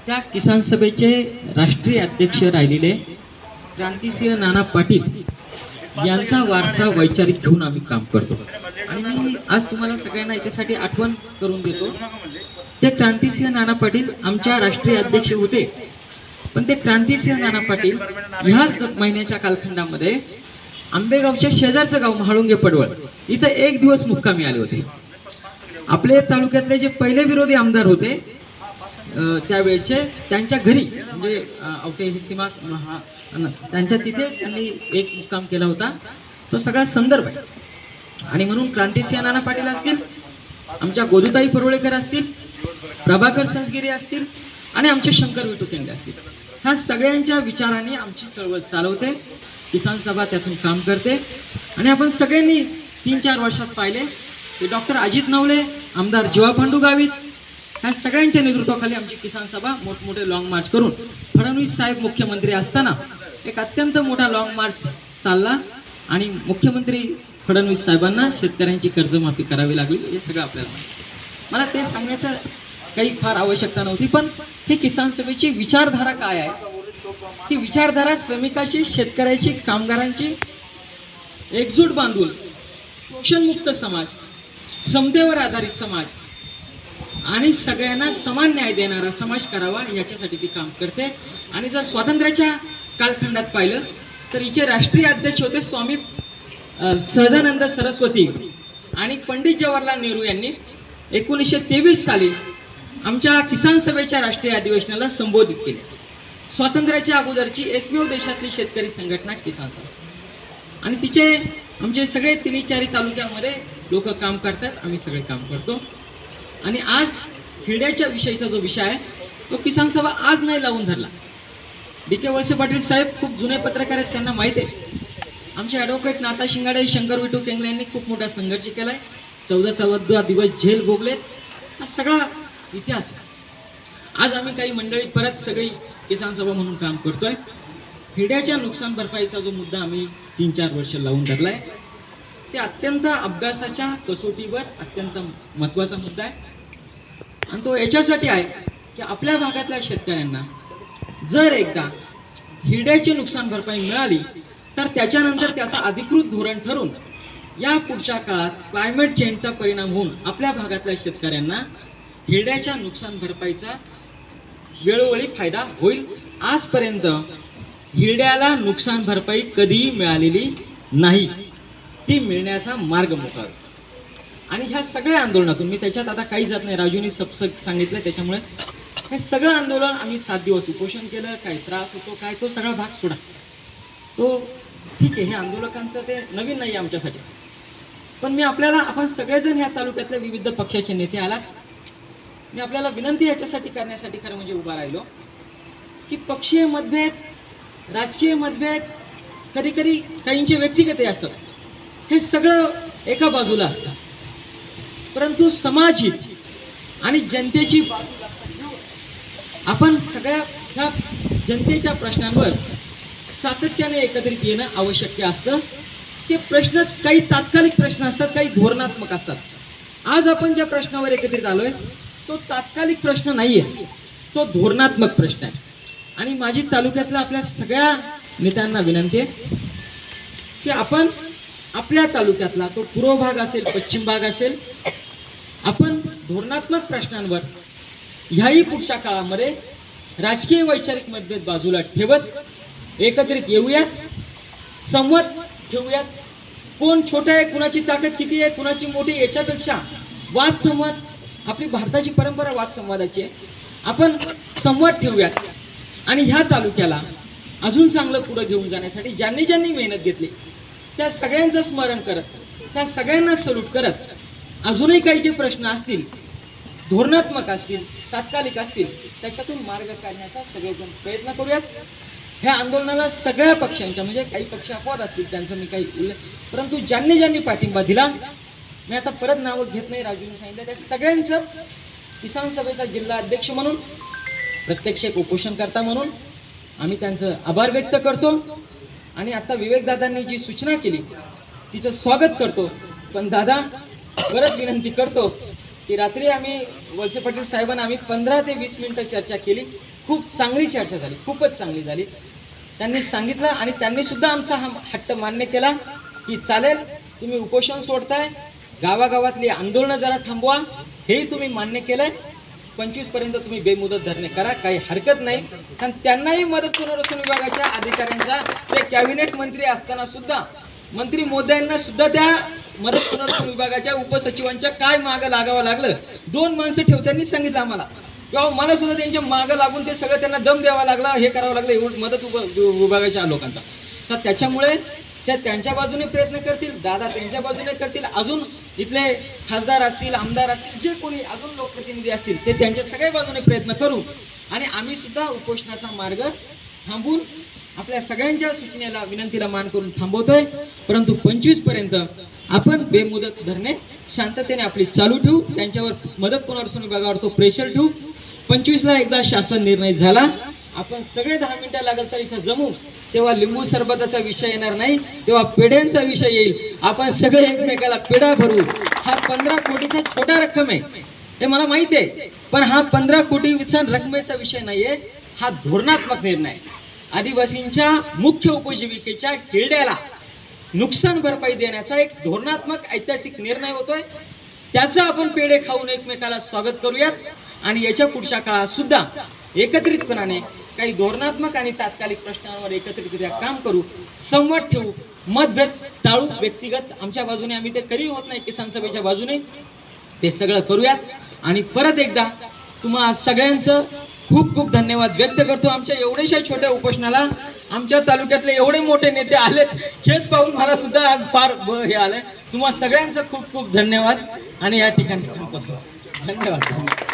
त्या किसान सभेचे राष्ट्रीय अध्यक्ष राहिलेले क्रांतिसिंह नाना पाटील यांचा वारसा वैचारिक घेऊन आम्ही काम करतो. आणि मी आज तुम्हाला सगळ्यांना याच्यासाठी आठवण करून देतो. ते क्रांतिसिंह नाना पाटील आमच्या राष्ट्रीय अध्यक्ष होते, पण ते क्रांतिसिंह नाना पाटील ह्याच महिन्याच्या कालखंडामध्ये आंबेगावच्या शेजारचं गाव म्हाळुंगे पडवळ इथं एक दिवस मुक्कामी आले होते. आपले तालुक्यातले जे पहिले विरोधी आमदार होते त्यावेळेचे, त्यांच्या घरी म्हणजे आवटे ही सीमा त्यांच्या तिथे त्यांनी एक मुक्काम केला होता. तो सगळा संदर्भ आहे. आणि म्हणून क्रांतिसिंह नाना पाटील असतील, आमच्या गोदूताई परुळेकर असतील, प्रभाकर संसगिरी असतील आणि आमचे शंकर विठू केंद्रे असतील, ह्या सगळ्यांच्या विचारांनी आमची चळवळ चालवते. किसान सभा त्यातून काम करते. आणि आपण सगळ्यांनी 3-4 वर्षात पाहिले की डॉक्टर अजित नवले, आमदार जीवा पांडू गावित ह्या सगळ्यांच्या नेतृत्वाखाली आमची किसान सभा मोठमोठे लॉंग मार्च करून फडणवीस साहेब मुख्यमंत्री असताना एक अत्यंत मोठा लॉंग मार्च चालला आणि मुख्यमंत्री फडणवीस साहेबांना शेतकऱ्यांची कर्जमाफी करावी लागली. हे सगळं आपल्याला माहिती. मला ते सांगण्याचं काही फार आवश्यकता नव्हती, पण ही किसान सभेची विचारधारा काय आहे, ती विचारधारा श्रमिकाची, शेतकऱ्याची, कामगारांची एकजूट बांधून शोषणमुक्त समाज, समतेवर आधारित समाज आणि सगळ्यांना समान न्याय देणारा समाज करावा याच्यासाठी ती काम करते. आणि जर स्वातंत्र्याच्या कालखंडात पाहिलं तर हिचे राष्ट्रीय अध्यक्ष होते स्वामी सहजानंद सरस्वती आणि पंडित जवाहरलाल नेहरू यांनी 1923 साली आमच्या किसान सभेच्या राष्ट्रीय अधिवेशनाला संबोधित केले. स्वातंत्र्याच्या अगोदरची एकमेव देशातली शेतकरी संघटना किसान सभा. आणि तिचे आमचे सगळे 3-4 तालुक्यामध्ये लोक काम करतात, आम्ही सगळे काम करतो. आणि आज खेड्याच्या विषयीचा जो विषय आहे तो किसान सभा आज नाही लावून धरला. डी.के. वळसे पाटील साहेब खूप जुने पत्रकार आहेत, त्यांना माहित आहे. आमचे ॲडव्होकेट नाथा शिंगाडे, शंकर विठू केंद्रे यांनी खूप मोठा संघर्ष केलाय. 14-14 दिवस जेल भोगलेत. हा सगळा इतिहास आहे. आज आम्ही काही मंडळी परत सगळी किसान सभा म्हणून काम करतोय. खेड्याच्या नुकसान भरपाईचा जो मुद्दा आम्ही 3-4 वर्ष लावून धरलाय, ते अत्यंत अभ्यासाच्या कसोटीवर अत्यंत महत्त्वाचा मुद्दा आहे. आणि तो याच्यासाठी आहे की आपल्या भागातल्या शेतकऱ्यांना जर एकदा हिरड्याची नुकसान भरपाई मिळाली तर त्याच्यानंतर त्याचा अधिकृत धोरण ठरून या पुढच्या काळात क्लायमेट चेंजचा परिणाम होऊन आपल्या भागातल्या शेतकऱ्यांना हिरड्याच्या नुकसान भरपाईचा वेळोवेळी फायदा होईल. आजपर्यंत हिरड्याला नुकसान भरपाई कधीही मिळालेली नाही, ती मिळण्याचा मार्ग मोकळा. आणि ह्या सगळ्या आंदोलनातून मी त्याच्यात आता काही जात नाही, राजूनी सांगितलं, त्याच्यामुळे हे सगळं आंदोलन आम्ही 7 दिवस उपोषण केलं. काही त्रास होतो काय, तो सगळा भाग सोडा, तो ठीक आहे. हे आंदोलकांचं ते नवीन नाही आमच्यासाठी. पण मी आपल्याला, आपण सगळेजण ह्या तालुक्यातले विविध पक्षाचे नेते आलात, मी आपल्याला विनंती याच्यासाठी करण्यासाठी खरं म्हणजे उभा राहिलो की पक्षीय मतभेद, राजकीय मतभेद, कधी कधी काहींचे व्यक्तिगत असतात, हे सगळं एका बाजूला असतं. परंतु समाजहित आणि जनतेची आपण सगळ्या ह्या जनतेच्या प्रश्नांवर सातत्याने एकत्रित येणं आवश्यक असतं. ते प्रश्न काही तात्कालिक प्रश्न असतात, काही धोरणात्मक असतात. आज आपण ज्या प्रश्नावर एकत्रित आलोय तो तात्कालिक प्रश्न नाहीये, तो धोरणात्मक प्रश्न आहे. आणि माझी तालुक्यातल्या आपल्या सगळ्या नेत्यांना विनंती आहे की आपण आपल्या तालुक्यातला, तो पूर्व भाग असेल, पश्चिम भाग असेल, आपण धोरणात्मक प्रश्नांवर ह्याही पुढच्या काळामध्ये राजकीय वैचारिक मतभेद बाजूला ठेवत एकत्रित येऊयात, संवाद ठेवूयात. कोण छोटा आहे, कुणाची ताकद किती आहे, कुणाची मोठी, याच्यापेक्षा वाद संवाद, आपली भारताची परंपरा वाद संवादाची आहे. आपण संवाद ठेवूयात आणि ह्या तालुक्याला अजून चांगलं पुढे घेऊन जाण्यासाठी ज्यांनी ज्यांनी मेहनत घेतली त्या सगळ्यांचं स्मरण करत, त्या सगळ्यांना सल्यूट करत, अजूनही काही जे प्रश्न असतील, धोरणात्मक असतील, तात्कालिक असतील, त्याच्यातून मार्ग काढण्याचा सगळेजण प्रयत्न करूयात. ह्या आंदोलनाला सगळ्या पक्षांच्या, म्हणजे काही पक्ष अपवाद असतील त्यांचं मी काही उल्लेख, परंतु ज्यांनी ज्यांनी पाठिंबा दिला, मी आता परत नावं घेत नाही, राजूने सांगितलं, त्या सगळ्यांचं किसान सभेचा जिल्हा अध्यक्ष म्हणून, प्रत्यक्ष एक उपोषणकर्ता म्हणून आम्ही त्यांचं आभार व्यक्त करतो. आणि आता विवेकदादांनी जी सूचना केली तिचं स्वागत करतो. पण दादा, परत विनंती करतो की रात्री आम्ही वळसे पाटील साहेबांना आम्ही 15 ते 20 मिनिटं चर्चा केली. खूप चांगली चर्चा झाली, खूपच चांगली झाली. त्यांनी सांगितलं आणि त्यांनी सुद्धा आमचा हा हट्ट मान्य केला की चालेल, तुम्ही उपोषण सोडताय, गावागावातली आंदोलनं जरा थांबवा, हेही तुम्ही मान्य केलंय. 25 पर्यंत तुम्ही बेमुदत धरणे करा, काही हरकत नाही. आणि त्यांनाही मदत पुनर्वसन विभागाच्या अधिकाऱ्यांचा, ते कॅबिनेट मंत्री असताना सुद्धा मंत्री मोदयांना सुद्धा त्या मदत पुनर्वसन विभागाच्या उपसचिवांच्या काय मागं लागावं लागलं. 2 माणसं ठेवताना सांगितलं आम्हाला, किंवा मला सुद्धा त्यांच्या मागं लागून ते सगळं त्यांना दम द्यावा लागला, हे करावं लागलं एवढं मदत विभागाच्या लोकांचा. तर त्याच्यामुळे त्या त्यांच्या बाजूने प्रयत्न करतील, दादा त्यांच्या बाजूने करतील, अजून इथले खासदार असतील, आमदार असतील, जे कोणी अजून लोकप्रतिनिधी असतील ते त्यांच्या सगळ्या बाजूने प्रयत्न करू. आणि आम्ही सुद्धा उपोषणाचा मार्ग थांबून आपल्या सगळ्यांच्या सूचनेला, विनंतीला मान करून थांबवतोय. परंतु 25 पर्यंत आपण बेमुदत धरणे शांततेने आपली चालू ठेवू, त्यांच्यावर मदत पुनर्वसन विभागावर तो प्रेशर ठेवू. 25 ला एकदा शासन निर्णय झाला, आपण सगळे 10 मिनिटं लागल तर इथं जमू. तेव्हा लिंबू सरबताचा विषय येणार नाही, तेव्हा पेढ्यांचा विषय येईल. आपण सगळे एकमेकाला पेढा भरू. हा 15 कोटीचा छोटा रक्कम आहे, हे मला माहिती आहे, पण हा 15 कोटीचा रकमेचा विषय नाहीये, हा धोरणात्मक निर्णय. आदिवासींच्या मुख्य उपजीविकेच्या खेड्याला नुकसान भरपाई देण्याचा एक धोरणात्मक ऐतिहासिक निर्णय होतोय. त्याचं आपण पेढे खाऊन एकमेकाला स्वागत करूयात. आणि याच्या पुढच्या काळात सुद्धा एकत्रितपणाने काही धोरणात्मक आणि तात्कालिक प्रश्नांवर एकत्रितरित्या काम करू, संवाद ठेवू, मतभेद टाळू. व्यक्तिगत आमच्या बाजूने आम्ही ते कधी होत नाही, किसान सभेच्या बाजूने ते सगळं करूयात. आणि परत एकदा तुम्हा सगळ्यांचं खूप खूप धन्यवाद व्यक्त करतो. आमच्या एवढ्याशा छोट्या उपोषणाला आमच्या तालुक्यातले एवढे मोठे नेते आलेत, हेच पाहून मला सुद्धा फार हे आलंय. तुम्हा सगळ्यांचं खूप खूप धन्यवाद. आणि या ठिकाणी धन्यवाद.